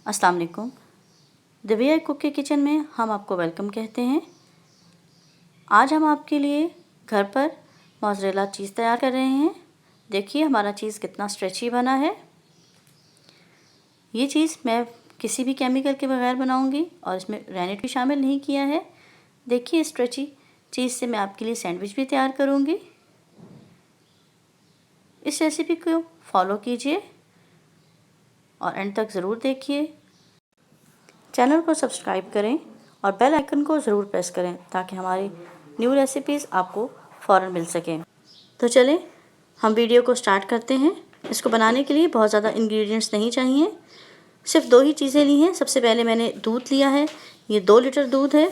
अस्सलाम वालेकुम। दिव्या कुक के किचन में हम आपको वेलकम कहते हैं। आज हम आपके लिए घर पर मोज़रेला चीज़ तैयार कर रहे हैं। देखिए हमारा चीज़ कितना स्ट्रेची बना है। ये चीज़ मैं किसी भी केमिकल के बगैर बनाऊंगी और इसमें रेनेट भी शामिल नहीं किया है। देखिए स्ट्रेची चीज़ से मैं आपके लिए सैंडविच भी तैयार करूंगी। इस रेसिपी को फॉलो कीजिए और एंड तक ज़रूर देखिए। चैनल को सब्सक्राइब करें और बेल आइकन को ज़रूर प्रेस करें ताकि हमारी न्यू रेसिपीज़ आपको फ़ौरन मिल सकें। तो चलें हम वीडियो को स्टार्ट करते हैं। इसको बनाने के लिए बहुत ज़्यादा इंग्रेडिएंट्स नहीं चाहिए, सिर्फ 2 ही चीज़ें ली हैं। सबसे पहले मैंने दूध लिया है, ये 2 लीटर दूध है।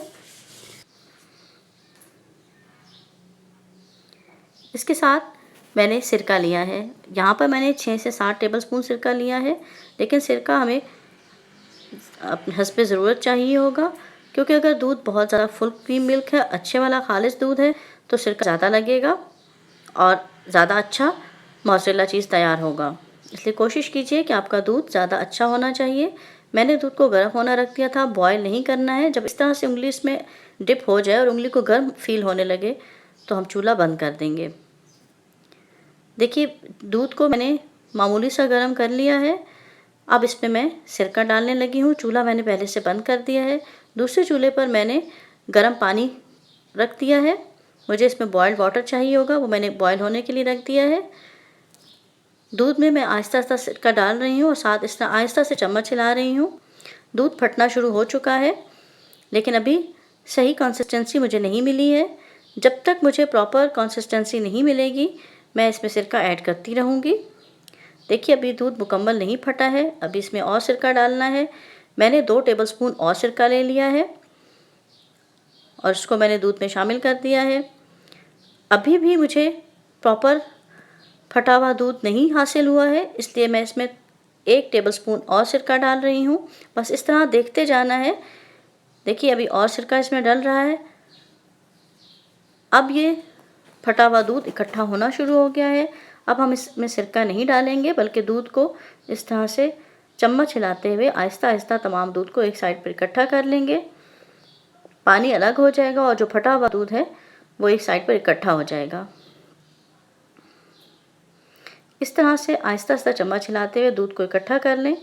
इसके साथ मैंने सिरका लिया है। यहाँ पर मैंने 6 से 7 टेबलस्पून सिरका लिया है, लेकिन सिरका हमें अपने हस्बे ज़रूरत चाहिए होगा, क्योंकि अगर दूध बहुत ज़्यादा फुल क्रीम मिल्क है, अच्छे वाला खालिस दूध है, तो सिरका ज़्यादा लगेगा और ज़्यादा अच्छा मोज़रेला चीज़ तैयार होगा। इसलिए कोशिश कीजिए कि आपका दूध ज़्यादा अच्छा होना चाहिए। मैंने दूध को गर्म होना रख दिया था, बॉयल नहीं करना है। जब इस तरह से उंगली इसमें डिप हो जाए और उंगली को गर्म फील होने लगे तो हम चूल्हा बंद कर देंगे। देखिए दूध को मैंने मामूली सा गर्म कर लिया है। अब इसमें मैं सिरका डालने लगी हूँ। चूल्हा मैंने पहले से बंद कर दिया है। दूसरे चूल्हे पर मैंने गर्म पानी रख दिया है। मुझे इसमें बॉइल्ड वाटर चाहिए होगा, वो मैंने बॉयल होने के लिए रख दिया है। दूध में मैं आहिस्ता आहिस्ता सिरका डाल रही हूँ और साथ इस तरह आहिस्ता से चम्मच हिला रही हूँ। दूध फटना शुरू हो चुका है, लेकिन अभी सही कंसिस्टेंसी मुझे नहीं मिली है। जब तक मुझे प्रॉपर कंसिस्टेंसी नहीं मिलेगी मैं इसमें सिरका ऐड करती रहूँगी। देखिए अभी दूध मुकम्मल नहीं फटा है, अभी इसमें और सिरका डालना है। मैंने 2 टेबलस्पून और सिरका ले लिया है और इसको मैंने दूध में शामिल कर दिया है। अभी भी मुझे प्रॉपर फटा हुआ दूध नहीं हासिल हुआ है, इसलिए मैं इसमें 1 टेबलस्पून और सिरका डाल रही हूँ। बस इस तरह देखते जाना है। देखिए अभी और सिरका इसमें डल रहा है। अब ये फटा हुआ दूध इकट्ठा होना शुरू हो गया है। अब हम इसमें सिरका नहीं डालेंगे, बल्कि दूध को इस तरह से चम्मच हिलाते हुए आहिस्ता आहिस्ता तमाम दूध को एक साइड पर इकट्ठा कर लेंगे। पानी अलग हो जाएगा और जो फटा हुआ दूध है वो एक साइड पर इकट्ठा हो जाएगा। इस तरह से आहिस्ता आहिस्ता चम्मच हिलाते हुए दूध को इकट्ठा कर लें।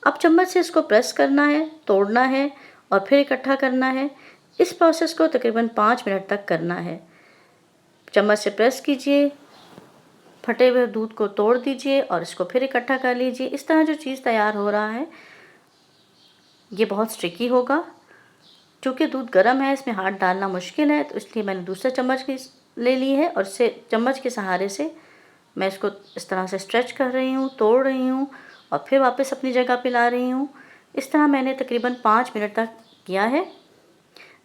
अब चम्मच से इसको प्रेस करना है, तोड़ना है और फिर इकट्ठा करना है। इस प्रोसेस को तकरीबन 5 मिनट तक करना है। चम्मच से प्रेस कीजिए, फटे हुए दूध को तोड़ दीजिए और इसको फिर इकट्ठा कर लीजिए। इस तरह जो चीज़ तैयार हो रहा है ये बहुत स्टिकी होगा। चूँकि दूध गर्म है, इसमें हाथ डालना मुश्किल है, तो इसलिए मैंने दूसरा चम्मच की ले ली है और इससे चम्मच के सहारे से मैं इसको इस तरह से स्ट्रेच कर रही हूँ, तोड़ रही हूँ और फिर वापस अपनी जगह पे ला रही हूँ। इस तरह मैंने तकरीबन 5 मिनट तक किया है।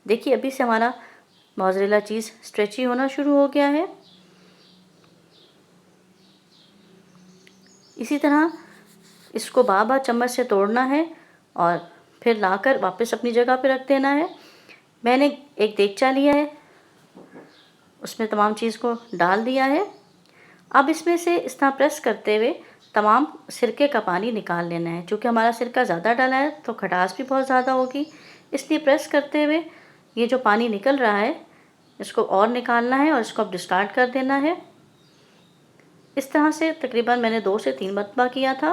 देखिए अभी से हमारा मोज़रेला चीज़ स्ट्रेची होना शुरू हो गया है। इसी तरह इसको बार-बार चम्मच से तोड़ना है और फिर लाकर वापस अपनी जगह पे रख देना है। मैंने एक देगचा लिया है, उसमें तमाम चीज़ को डाल दिया है। अब इसमें से इस तरह प्रेस करते हुए तमाम सिरके का पानी निकाल लेना है। चूँकि हमारा सिरका ज़्यादा डाला है तो खटास भी बहुत ज़्यादा होगी, इसलिए प्रेस करते हुए ये जो पानी निकल रहा है इसको और निकालना है और इसको अब डिस्कार्ड कर देना है। इस तरह से तकरीबन मैंने 2 से 3 मरतबा किया था।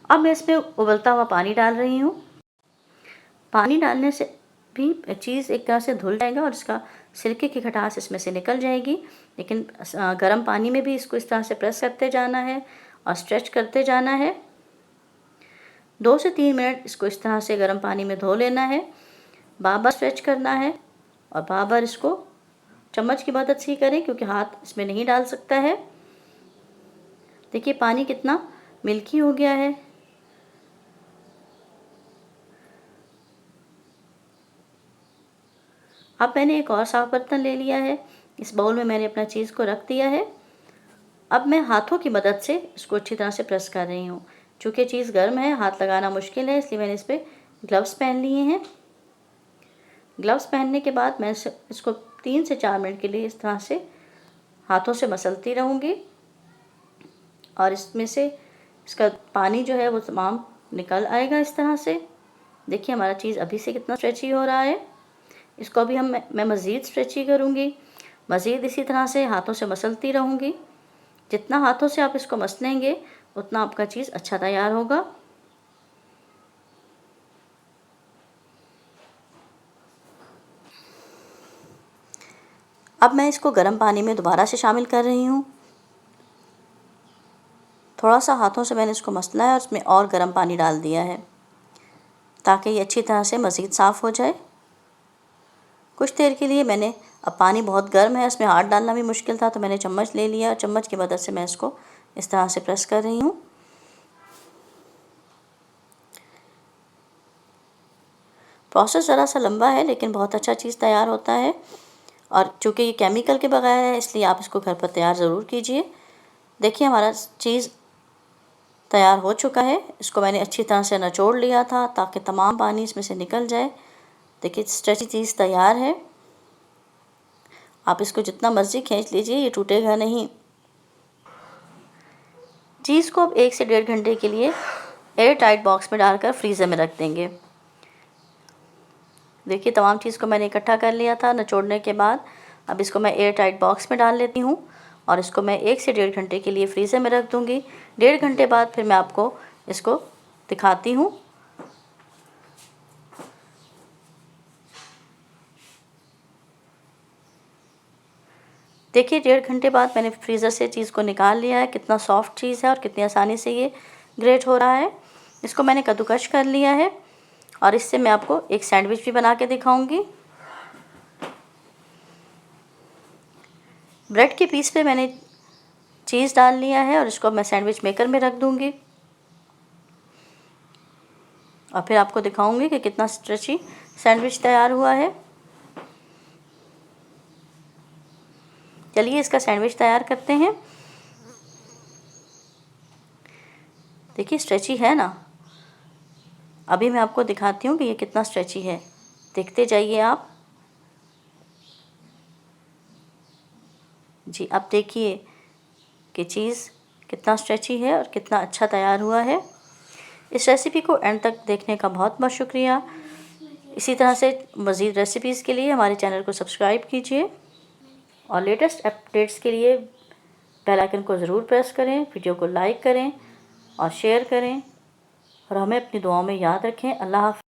अब मैं इसमें उबलता हुआ पानी डाल रही हूँ। पानी डालने से भी चीज़ एक तरह से धुल जाएगा और इसका सिरके की खटास इसमें से निकल जाएगी। लेकिन गर्म पानी में भी इसको इस तरह से प्रेस करते जाना है और स्ट्रेच करते जाना है। 2 से 3 मिनट इसको इस तरह से गर्म पानी में धो लेना है। बार-बार स्ट्रेच करना है और बार-बार इसको चम्मच की मदद से ही करें, क्योंकि हाथ इसमें नहीं डाल सकता है। देखिए पानी कितना मिल्की हो गया है। अब मैंने एक और साफ बर्तन ले लिया है। इस बाउल में मैंने अपना चीज़ को रख दिया है। अब मैं हाथों की मदद से इसको अच्छी तरह से प्रेस कर रही हूँ। चूँकि चीज़ गर्म है, हाथ लगाना मुश्किल है, इसलिए मैंने इस पर ग्लव्स पहन लिए हैं। ग्लव्स पहनने के बाद मैं इसको 3 से 4 मिनट के लिए इस तरह से हाथों से मसलती रहूँगी और इसमें से इसका पानी जो है वो तमाम निकल आएगा इस तरह से। देखिए हमारा चीज़ अभी से कितना स्ट्रेची हो रहा है। इसको अभी मैं मज़ीद स्ट्रेची करूँगी, मज़ीद इसी तरह से हाथों से मसलती रहूँगी। जितना हाथों से आप इसको मसलेंगे उतना आपका चीज़ अच्छा तैयार होगा। अब मैं इसको गर्म पानी में दोबारा से शामिल कर रही हूँ। थोड़ा सा हाथों से मैंने इसको मसला है और उसमें और गर्म पानी डाल दिया है ताकि ये अच्छी तरह से मज़ीद साफ़ हो जाए। कुछ देर के लिए मैंने, अब पानी बहुत गर्म है, इसमें हाथ डालना भी मुश्किल था, तो मैंने चम्मच ले लिया और चम्मच की मदद से मैं इसको इस तरह से प्रेस कर रही हूँ। प्रोसेस ज़रा सा लंबा है लेकिन बहुत अच्छा चीज़ तैयार होता है, और चूँकि ये केमिकल के बगैर है इसलिए आप इसको घर पर तैयार ज़रूर कीजिए। देखिए हमारा चीज़ तैयार हो चुका है। इसको मैंने अच्छी तरह से निचोड़ लिया था ताकि तमाम पानी इसमें से निकल जाए। देखिए स्ट्रेची चीज़ तैयार है। आप इसको जितना मर्ज़ी खींच लीजिए, ये टूटेगा नहीं। चीज़ को अब 1 से 1.5 घंटे के लिए एयर टाइट बॉक्स में डालकर फ्रीज़र में रख देंगे। देखिए तमाम चीज़ को मैंने इकट्ठा कर लिया था निचोड़ने के बाद। अब इसको मैं एयर टाइट बॉक्स में डाल लेती हूँ और इसको मैं 1 से 1.5 घंटे के लिए फ्रीज़र में रख दूँगी। 1.5 घंटे बाद फिर मैं आपको इसको दिखाती हूँ। देखिए 1.5 घंटे बाद मैंने फ्रीज़र से चीज़ को निकाल लिया है। कितना सॉफ्ट चीज़ है और कितनी आसानी से ये ग्रेट हो रहा है। इसको मैंने कद्दूकश कर लिया है और इससे मैं आपको एक सैंडविच भी बना के दिखाऊंगी। ब्रेड के पीस पे मैंने चीज़ डाल लिया है और इसको मैं सैंडविच मेकर में रख दूंगी और फिर आपको दिखाऊंगी कि कितना स्ट्रेची सैंडविच तैयार हुआ है। चलिए इसका सैंडविच तैयार करते हैं। देखिए स्ट्रेची है ना। अभी मैं आपको दिखाती हूँ कि ये कितना स्ट्रेची है। देखते जाइए आप। जी अब देखिए कि चीज़ कितना स्ट्रेची है और कितना अच्छा तैयार हुआ है। इस रेसिपी को एंड तक देखने का बहुत बहुत शुक्रिया। इसी तरह से मज़ीद रेसिपीज़ के लिए हमारे चैनल को सब्सक्राइब कीजिए और लेटेस्ट अपडेट्स के लिए बेल आइकन को ज़रूर प्रेस करें। वीडियो को लाइक करें और शेयर करें और हमें अपनी दुआओं में याद रखें। अल्लाह हाफ़िज़।